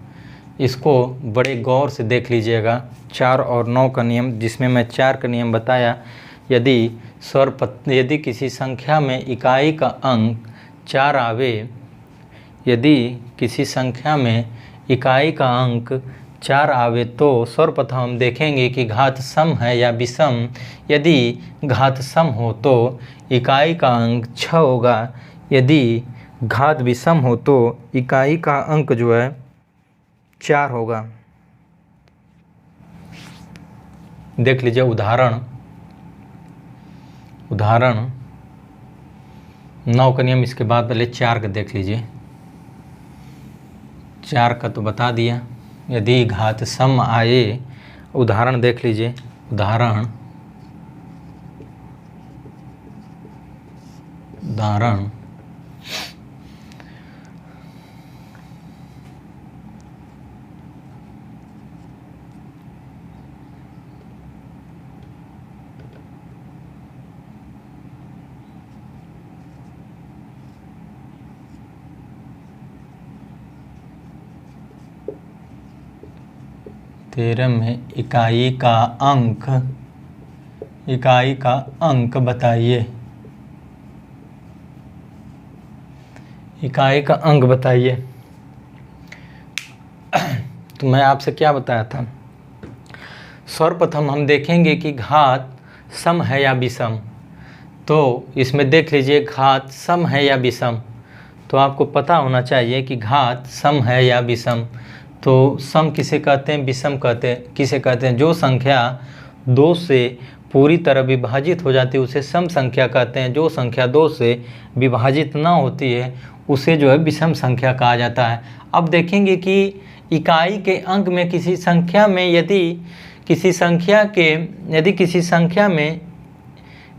S1: इसको बड़े गौर से देख लीजिएगा। 4 और 9 का नियम, जिसमें मैं 4 का नियम बताया। यदि किसी संख्या में इकाई का अंक 4 आवे, यदि किसी संख्या में इकाई का अंक 4 आवे तो सर्वप्रथम हम देखेंगे कि घात सम है या विषम। यदि घात सम हो तो इकाई का अंक 6 होगा। यदि घात विषम हो तो इकाई का अंक जो है 4 होगा। देख लीजिए उदाहरण 9 का नियम, इसके बाद पहले 4 का देख लीजिए। 4 का तो बता दिया। यदि घात सम आए, उदाहरण देख लीजिए। उदाहरण 13 में इकाई का अंक बताइए। इकाई का अंक बताइए। तो मैं आपसे क्या बताया था? सर्वप्रथम हम देखेंगे कि घात सम है या विषम। तो इसमें देख लीजिए, घात सम है या विषम। तो आपको पता होना चाहिए कि घात सम है या विषम। तो सम किसे कहते हैं, विषम किसे कहते हैं? जो संख्या 2 से पूरी तरह विभाजित हो जाती है उसे सम संख्या कहते हैं। जो संख्या 2 से विभाजित ना होती है उसे जो है विषम संख्या कहा जाता है। अब देखेंगे कि इकाई के अंक में किसी संख्या में यदि किसी संख्या में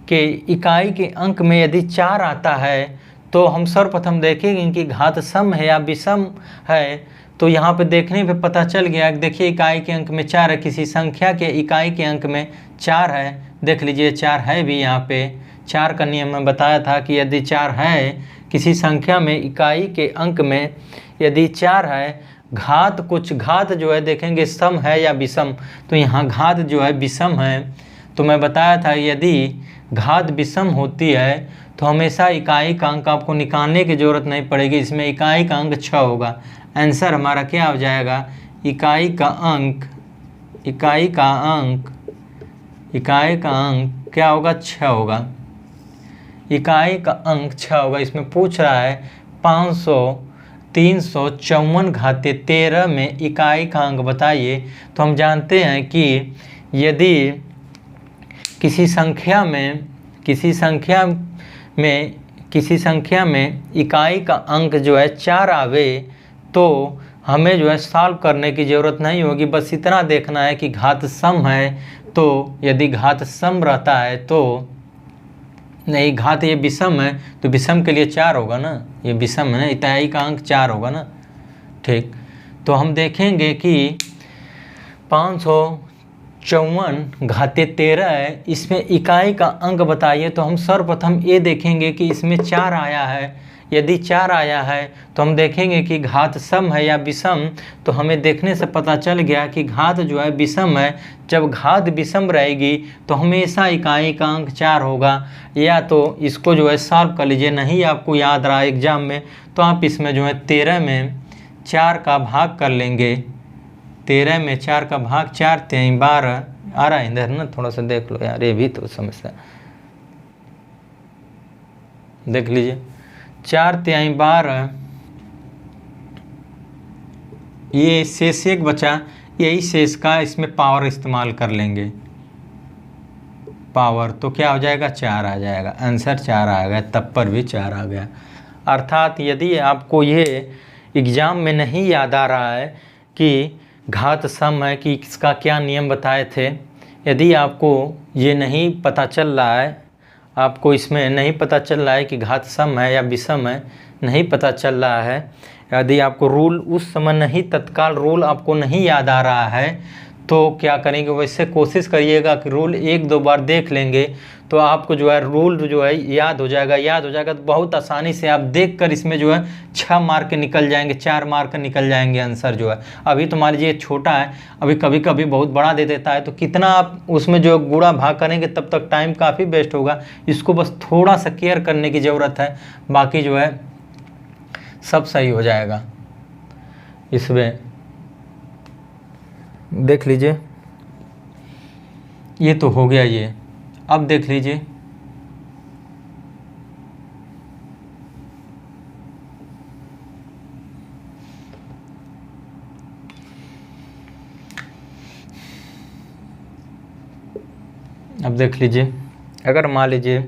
S1: के इकाई के अंक में यदि 4 आता है तो हम सर्वप्रथम देखेंगे कि घात सम है या विषम है। तो यहाँ पे देखने पे पता चल गया। देखिए, इकाई के अंक में 4 है, किसी संख्या के इकाई के अंक में 4 है। देख लीजिए 4 है भी यहाँ पे। 4 का नियम मैं बताया था कि यदि 4 है किसी संख्या में इकाई के अंक में, यदि 4 है, घात कुछ घात जो है देखेंगे सम है या विषम, तो यहाँ घात जो है विषम है। तो मैं बताया था यदि घात विषम होती है तो हमेशा इकाई का अंक आपको निकालने की ज़रूरत नहीं पड़ेगी, इसमें इकाई का अंक 6 होगा। आंसर हमारा क्या हो जाएगा, इकाई का अंक क्या होगा, 6 होगा। इकाई का अंक 6 होगा। इसमें पूछ रहा है 354 घाते 13 में इकाई का अंक बताइए। तो हम जानते हैं कि यदि किसी संख्या में इकाई का अंक जो है 4 आवे तो हमें जो है सॉल्व करने की ज़रूरत नहीं होगी, बस इतना देखना है कि घात सम है। तो यदि घात सम रहता है तो नहीं, घात ये विषम है तो विषम के लिए 4 होगा ना, ये विषम है ना, इकाई का अंक 4 होगा ना। ठीक, तो हम देखेंगे कि 554 घाते 13 है, इसमें इकाई का अंक बताइए। तो हम सर्वप्रथम ये देखेंगे कि इसमें 4 आया है। यदि 4 आया है तो हम देखेंगे कि घात सम है या विषम। तो हमें देखने से पता चल गया कि घात जो है विषम है। जब घात विषम रहेगी तो हमेशा इकाई का अंक 4 होगा। या तो इसको जो है सॉल्व कर लीजिए, नहीं आपको याद रहा एग्जाम में तो आप इसमें जो है 13 में 4 का भाग कर लेंगे। 13 में 4 का भाग 4 3 12 आ रहा है इधर ना, थोड़ा सा देख लो यार, ये भी तो समस्या देख लीजिए। 4 3 12, ये शेष एक बचा, यही शेष का इसमें पावर इस्तेमाल कर लेंगे, पावर। तो क्या हो जाएगा, 4 आ जाएगा। आंसर 4 आ गया, तब पर भी 4 आ गया। अर्थात यदि आपको ये एग्ज़ाम में नहीं याद आ रहा है कि घात सम है कि इसका क्या नियम बताए थे, यदि आपको ये नहीं पता चल रहा है, आपको इसमें नहीं पता चल रहा है कि घात सम है या विषम है, नहीं पता चल रहा है, यदि आपको रूल उस समय नहीं, तत्काल रूल आपको नहीं याद आ रहा है, तो क्या करेंगे, वैसे कोशिश करिएगा कि रूल 1-2 बार देख लेंगे तो आपको जो है रूल जो है याद हो जाएगा। तो बहुत आसानी से आप देखकर इसमें जो है 6 मार्क निकल जाएंगे, 4 मार्क निकल जाएंगे आंसर जो है। अभी तो मान लीजिए छोटा है, अभी कभी कभी बहुत बड़ा दे देता है, तो कितना आप उसमें जो गुणा भाग करेंगे तब तक टाइम काफ़ी वेस्ट होगा। इसको बस थोड़ा सा केयर करने की ज़रूरत है, बाकी जो है सब सही हो जाएगा। इसमें देख लीजिए, ये तो हो गया ये। अब देख लीजिए, अब देख लीजिए, अगर मान लीजिए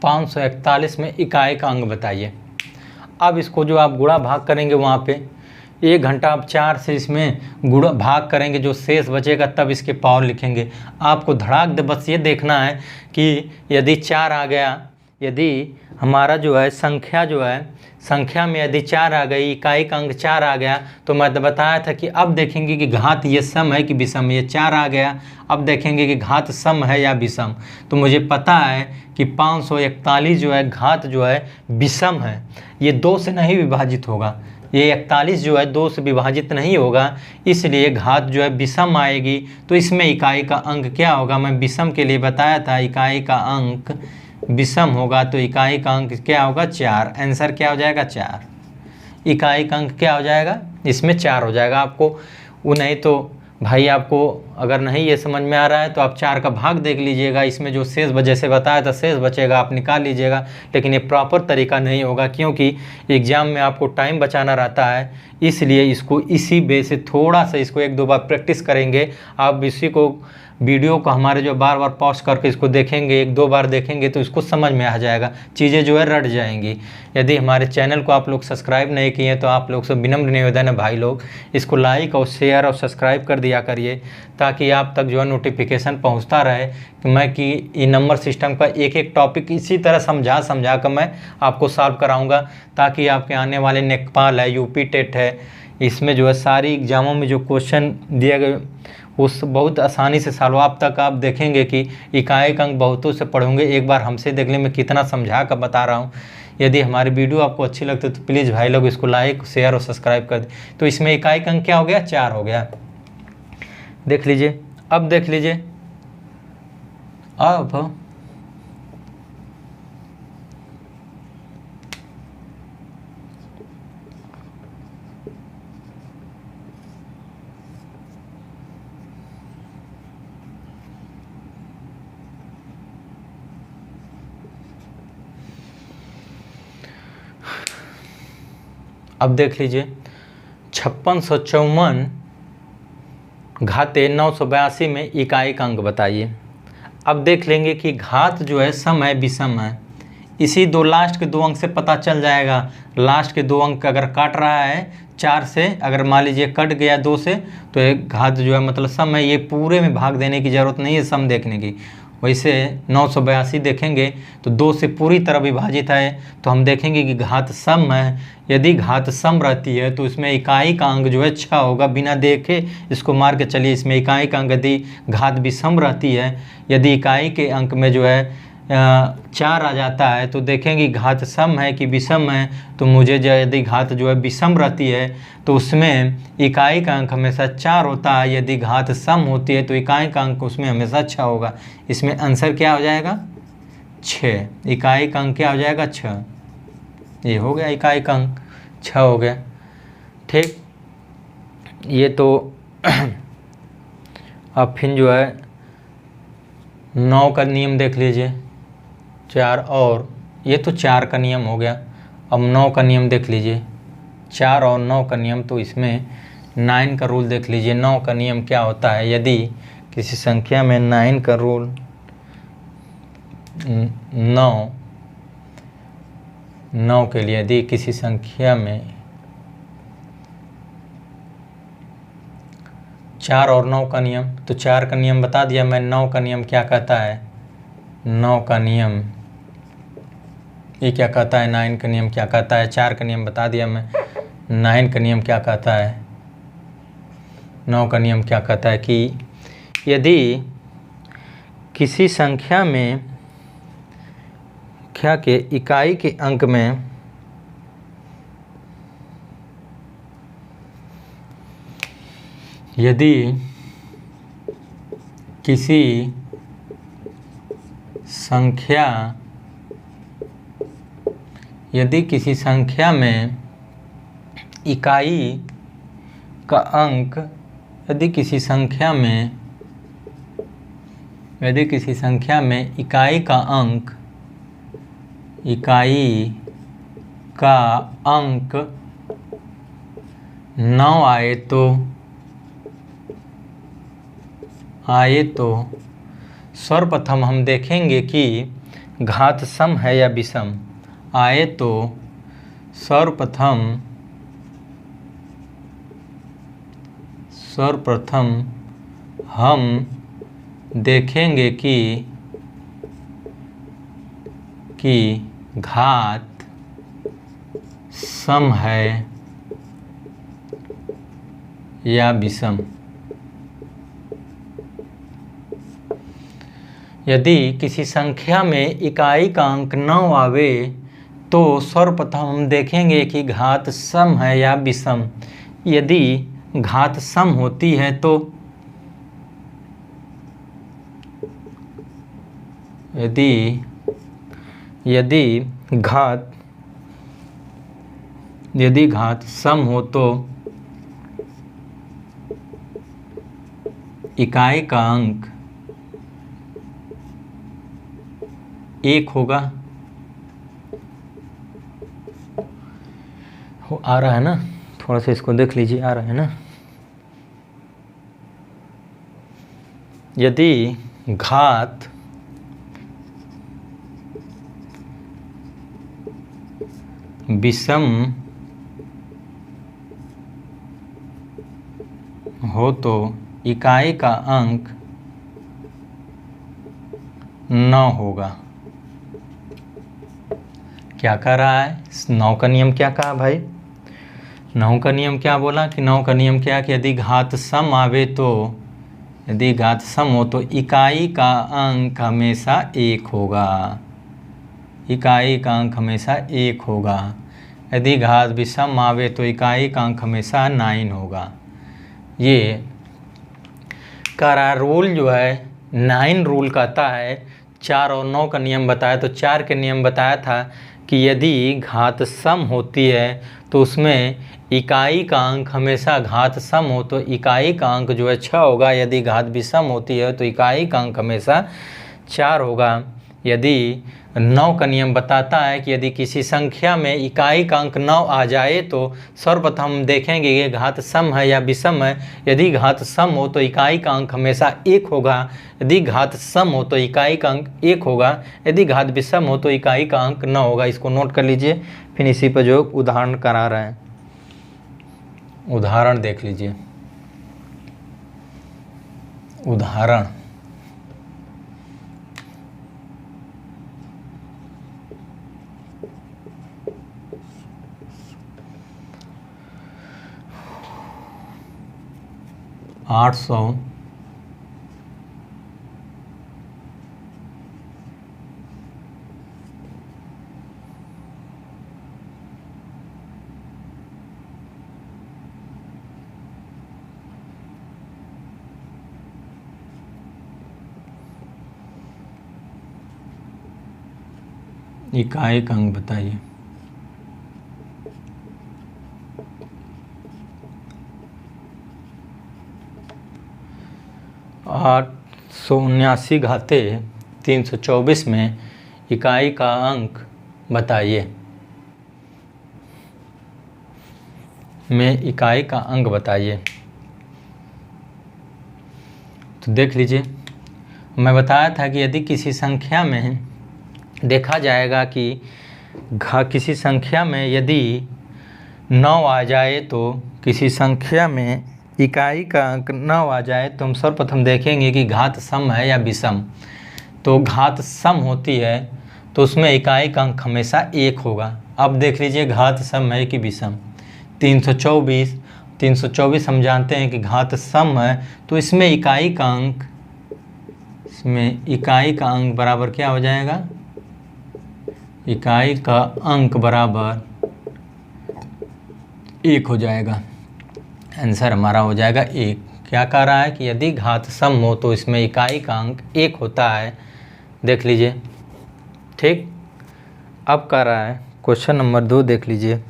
S1: 541 में इकाई का अंक बताइए। अब इसको जो आप गुणा भाग करेंगे वहाँ पे 1 घंटा आप 4 से इसमें गुणा भाग करेंगे, जो शेष बचेगा तब इसके पावर लिखेंगे। आपको धड़ाक दे बस ये देखना है कि यदि 4 आ गया, यदि हमारा जो है संख्या में यदि 4 आ गई, इकाई का अंक 4 आ गया, तो मैं बताया था कि अब देखेंगे कि घात ये सम है कि विषम। ये 4 आ गया, अब देखेंगे कि घात सम है या विषम। तो मुझे पता है कि 541 जो है घात जो है विषम है, ये 2 से नहीं विभाजित होगा, ये 41 जो है 2 से विभाजित नहीं होगा, इसलिए घात जो है विषम आएगी। तो इसमें इकाई का अंक क्या होगा, मैं विषम के लिए बताया था, इकाई का अंक विषम होगा, तो इकाई का अंक क्या होगा, 4। आंसर क्या हो जाएगा, 4। इकाई का अंक क्या हो जाएगा, इसमें 4 हो जाएगा। आपको वो नहीं तो भाई, आपको अगर नहीं ये समझ में आ रहा है तो आप 4 का भाग देख लीजिएगा, इसमें जो शेष जैसे बताया था शेष बचेगा आप निकाल लीजिएगा। लेकिन ये प्रॉपर तरीका नहीं होगा, क्योंकि एग्ज़ाम में आपको टाइम बचाना रहता है, इसलिए इसको इसी वे से थोड़ा सा इसको 1-2 बार प्रैक्टिस करेंगे। आप इसी को वीडियो को हमारे जो बार बार पॉज करके इसको देखेंगे, 1-2 बार देखेंगे तो इसको समझ में आ जाएगा, चीज़ें जो है रट जाएंगी। यदि हमारे चैनल को आप लोग सब्सक्राइब नहीं किए तो आप लोग से विनम्र निवेदन है भाई लोग, इसको लाइक और शेयर और सब्सक्राइब कर दिया करिए, ताकि आप तक जो है नोटिफिकेशन पहुंचता रहे कि मैं कि ये नंबर सिस्टम का एक एक टॉपिक इसी तरह समझा कर मैं आपको सॉल्व कराऊंगा, ताकि आपके आने वाले नेकपाल है, यूपी टेट है, इसमें जो है सारी एग्जामों में जो क्वेश्चन दिए गए उस बहुत आसानी से सॉल्व आप तक आप देखेंगे कि इकाई अंक बहुतों से पढ़ोगे, एक बार हमसे देख लें मैं कितना समझा कर बता रहा हूँ। यदि हमारी वीडियो आपको अच्छी लगती है तो प्लीज़ भाई लोग इसको लाइक शेयर और सब्सक्राइब कर दें। तो इसमें इकाई अंक क्या हो गया, 4 हो गया। देख लीजिए, अब देख लीजिए, अब देख लीजिए 5654 घाते 982 में इकाई का अंक बताइए। अब देख लेंगे कि घात जो है सम है विषम है, इसी दो लास्ट के 2 अंक से पता चल जाएगा। लास्ट के 2 अंक अगर काट रहा है 4 से, अगर मान लीजिए कट गया 2 से, तो एक घात जो है मतलब सम है, ये पूरे में भाग देने की ज़रूरत नहीं है सम देखने की। वैसे 982 देखेंगे तो 2 से पूरी तरह विभाजित है, तो हम देखेंगे कि घात सम है। यदि घात सम रहती है तो इसमें इकाई का अंक जो है 6 होगा, बिना देखे इसको मार के चलिए। इसमें इकाई का अंक यदि घात विषम रहती है, यदि इकाई के अंक में जो है 4 आ जाता है, तो देखेंगे घात सम है कि विषम है। तो मुझे यदि घात जो है विषम रहती है तो उसमें इकाई का अंक हमेशा 4 होता है, यदि घात सम होती है तो इकाई का अंक उसमें हमेशा 6 होगा। इसमें आंसर क्या हो जाएगा, 6। इकाई का अंक क्या हो जाएगा, 6। ये हो गया, इकाई का अंक 6 हो गया। ठीक, ये तो अब फिर जो है 9 का नियम देख लीजिए, 4 और ये तो 4 का नियम हो गया। अब 9 का नियम देख लीजिए, 4 और 9 का नियम, तो इसमें 9 का रूल देख लीजिए। 9 का नियम क्या होता है, यदि किसी संख्या में 9 का रूल 9 के लिए, यदि किसी संख्या में 4 और 9 का नियम, तो 4 का नियम बता दिया मैं। 9 का नियम क्या कहता है, 9 का नियम ये क्या कहता है, 9 का नियम क्या कहता है। 4 का नियम बता दिया मैं, 9 का नियम क्या कहता है, 9 का नियम क्या कहता है कि यदि किसी संख्या में क्या के इकाई के अंक में यदि किसी संख्या में इकाई का अंक, यदि किसी संख्या में इकाई का अंक 9 आए तो सर्वप्रथम हम देखेंगे कि घात सम है या विषम। आए तो सर्वप्रथम हम देखेंगे कि घात सम है या विषम। यदि किसी संख्या में इकाई का अंक 9 आवे तो सर्वप्रथम हम देखेंगे कि घात सम है या विषम। यदि घात सम होती है तो यदि घात सम हो तो इकाई का अंक 1 होगा। आ रहा है ना, थोड़ा सा इसको देख लीजिए, आ रहा है ना, यदि घात विषम हो तो इकाई का अंक 9 होगा। क्या कह रहा है? 9 का नियम क्या कहा भाई? 9 का नियम क्या बोला कि 9 का नियम क्या कि यदि घात सम आवे तो, यदि घात सम हो तो इकाई का अंक हमेशा 1 होगा। इकाई का अंक हमेशा 1 होगा। यदि घात विषम आवे तो इकाई का अंक हमेशा 9 होगा। ये करा रूल जो है 9 रूल कहता है। 4 और 9 का नियम बताया तो 4 के नियम बताया था कि यदि घात सम होती है तो उसमें इकाई का अंक हमेशा, घात सम हो तो इकाई का अंक जो है 6 होगा। यदि घात विषम होती है तो इकाई का अंक हमेशा 4 होगा। यदि 9 का नियम बताता है कि यदि किसी संख्या में इकाई का अंक 9 आ जाए तो सर्वप्रथम हम देखेंगे कि घात सम है या विषम है। यदि घात सम हो तो इकाई का अंक हमेशा 1 होगा। यदि घात सम हो तो इकाई का अंक 1 होगा। यदि घात विषम हो तो इकाई का अंक 9 होगा। इसको नोट कर लीजिए। फिर इसी पर जो उदाहरण करा रहे हैं, उदाहरण देख लीजिए। उदाहरण 800 इकाई का अंक बताइए। आठ 179 घाते 324 में इकाई का अंक बताइए। में इकाई का अंक बताइए। तो देख लीजिए, मैं बताया था कि यदि किसी संख्या में देखा जाएगा कि किसी संख्या में यदि 9 आ जाए तो किसी संख्या में इकाई का अंक 9 आ जाए तो हम सर्वप्रथम देखेंगे कि घात सम है या विषम। तो घात सम होती है तो उसमें इकाई का अंक हमेशा 1 होगा। अब देख लीजिए घात सम है कि विषम। 324 हम जानते हैं कि घात सम है तो इसमें इकाई का अंक बराबर क्या हो जाएगा? इकाई का अंक बराबर 1 हो जाएगा। आंसर हमारा हो जाएगा 1। क्या कह रहा है कि यदि घात सम हो तो इसमें इकाई का अंक 1 होता है। देख लीजिए, ठीक। अब कह रहा है क्वेश्चन नंबर 2 देख लीजिए।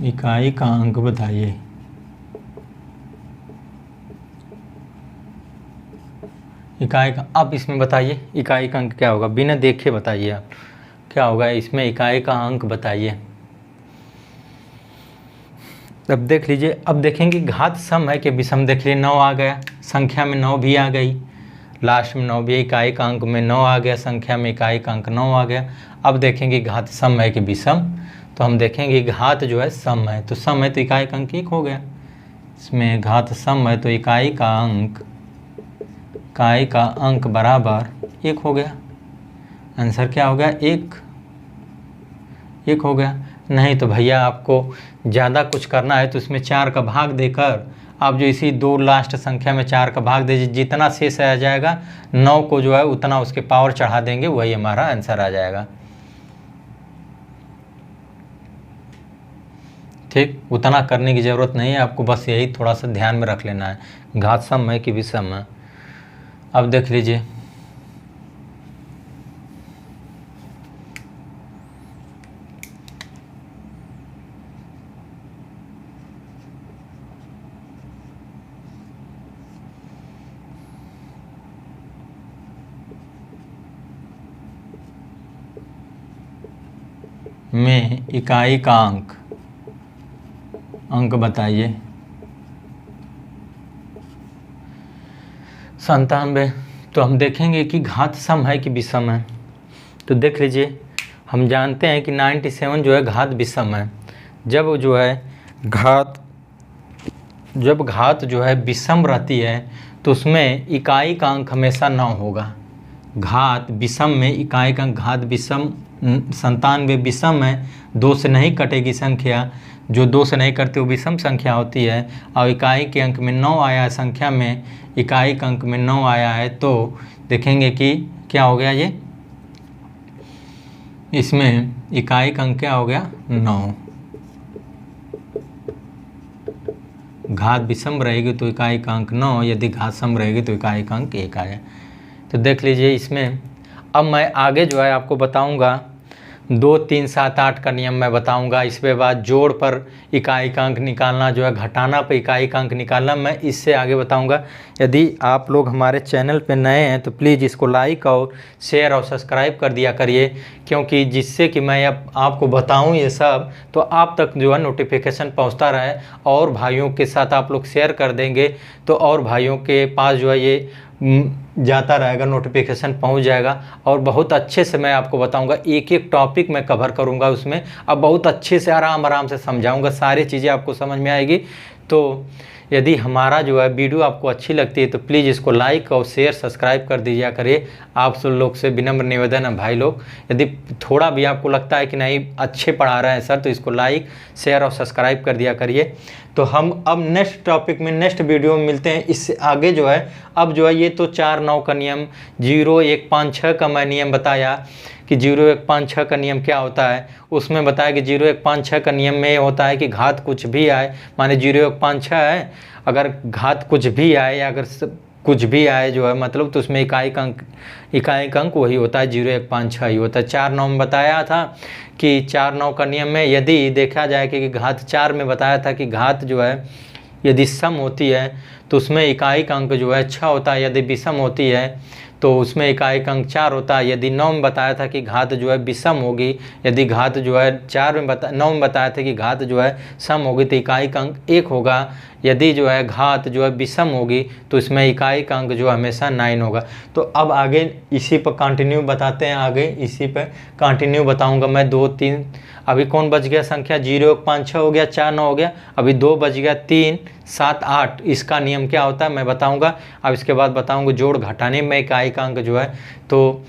S1: इकाई का अंक बताइए। इकाई का, अब इसमें बताइए इकाई का अंक क्या होगा, बिना देखे बताइए आप क्या होगा इसमें। इकाई का अंक बताइए। अब देख लीजिए, अब देखेंगे घात सम है कि विषम। देख लीजिए 9 आ गया, संख्या में 9 भी आ गई, लास्ट में 9 भी, इकाई का अंक में 9 आ गया, संख्या में इकाई का अंक 9 आ गया। अब देखेंगे घात सम है कि विषम। तो हम देखेंगे घात जो है सम है तो सम है तो इकाई का अंक 1 हो गया। इसमें घात सम है तो इकाई का अंक बराबर 1 हो गया। आंसर क्या हो गया? 1 हो गया। नहीं तो भैया आपको ज़्यादा कुछ करना है तो इसमें 4 का भाग देकर आप जो इसी 2 लास्ट संख्या में 4 का भाग दीजिए, जितना शेष आ जाएगा 9 को जो है उतना उसके पावर चढ़ा देंगे, वही हमारा आंसर आ जाएगा। ठीक, उतना करने की ज़रूरत नहीं है आपको, बस यही थोड़ा सा ध्यान में रख लेना है, घात सम है कि विषम है। अब देख लीजिए, में इकाई का अंक बताइए। 97। तो हम देखेंगे कि घात सम है कि विषम है। तो देख लीजिए, हम जानते हैं कि 97 जो है घात विषम है। जब जो है घात जो है विषम रहती है तो उसमें इकाई का अंक हमेशा 9 होगा। घात विषम में इकाई का अंक, घात विषम 97 विषम है, 2 से नहीं कटेगी संख्या, जो 2 से नहीं करती वो विषम संख्या होती है। और इकाई के अंक में 9 आया है, संख्या में इकाई के अंक में 9 आया है, तो देखेंगे कि क्या हो गया, ये इसमें इकाई का अंक क्या हो गया, 9। घात विषम रहेगी तो इकाई का अंक 9, यदि घात सम रहेगी तो इकाई का अंक 1 आया। तो देख लीजिए इसमें, अब मैं आगे जो है आपको बताऊंगा 2, 3, 7, 8 का नियम मैं बताऊंगा। इसके बाद जोड़ पर इकाई का अंक निकालना, जो है घटाना पर इकाई का अंक निकालना, मैं इससे आगे बताऊंगा। यदि आप लोग हमारे चैनल पे नए हैं तो प्लीज़ इसको लाइक और शेयर और सब्सक्राइब कर दिया करिए, क्योंकि जिससे कि मैं अब आपको बताऊं ये सब तो आप तक जो है नोटिफिकेशन पहुंचता रहे, और भाइयों के साथ आप लोग शेयर कर देंगे तो और भाइयों के पास जो है ये जाता रहेगा, नोटिफिकेशन पहुंच जाएगा। और बहुत अच्छे से मैं आपको बताऊंगा, एक एक टॉपिक मैं कवर करूंगा उसमें, अब बहुत अच्छे से आराम से समझाऊंगा, सारी चीज़ें आपको समझ में आएगी। तो यदि हमारा जो है वीडियो आपको अच्छी लगती है तो प्लीज़ इसको लाइक और शेयर सब्सक्राइब कर दीजिए करिए। आप सब लोग से विनम्र निवेदन है भाई लोग, यदि थोड़ा भी आपको लगता है कि नहीं अच्छे पढ़ा रहे हैं सर, तो इसको लाइक शेयर और सब्सक्राइब कर दिया करिए। तो हम अब नेक्स्ट टॉपिक में, नेक्स्ट वीडियो में मिलते हैं। इससे आगे जो है, अब जो है ये तो 4, 9 का नियम, 0, 1, 5, 6 का मैं नियम बताया कि 0, 1, 5, 6 का नियम क्या होता है। उसमें बताया कि 0, 1, 5, 6 का नियम में ये होता है कि घात कुछ भी आए, माने 0, 1, 5, 6 है, अगर घात कुछ भी आए या अगर कुछ भी आए जो है मतलब, तो उसमें इकाई का अंक वही होता है, 0, 1, 5, 6 ही होता है। 4, 9 में बताया था कि 4, 9 का नियम में यदि देखा जाए कि घात 4 में बताया था कि घात जो है यदि सम होती है तो उसमें इकाई का अंक जो है 6 होता है, यदि विषम होती है तो उसमें इकाई का अंक 4 होता है। यदि 9 में बताया था कि घात जो है विषम होगी, यदि घात जो है 9 में बताया था कि घात जो है सम होगी तो इकाई का अंक 1 होगा। यदि जो है घात जो है विषम होगी तो इसमें इकाई का अंक जो हमेशा 9 होगा। तो अब आगे इसी पर कंटिन्यू बताते हैं, आगे इसी पर कंटिन्यू बताऊंगा मैं। 2, 3 अभी कौन बच गया संख्या, 0, 1, 5, 6 हो गया, 4, 9 हो गया, अभी 2 बच गया, 3, 7, 8। इसका नियम क्या होता है मैं बताऊंगा। अब इसके बाद बताऊंगा जोड़ घटाने में इकाई का अंक जो है। तो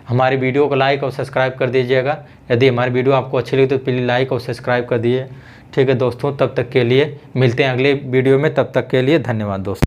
S1: हमारी वीडियो को लाइक और सब्सक्राइब कर दीजिएगा। यदि हमारी वीडियो आपको अच्छी लगी तो प्लीज़ लाइक और सब्सक्राइब कर दीजिए। ठीक है दोस्तों, तब तक के लिए मिलते हैं अगले वीडियो में, तब तक के लिए धन्यवाद दोस्तों।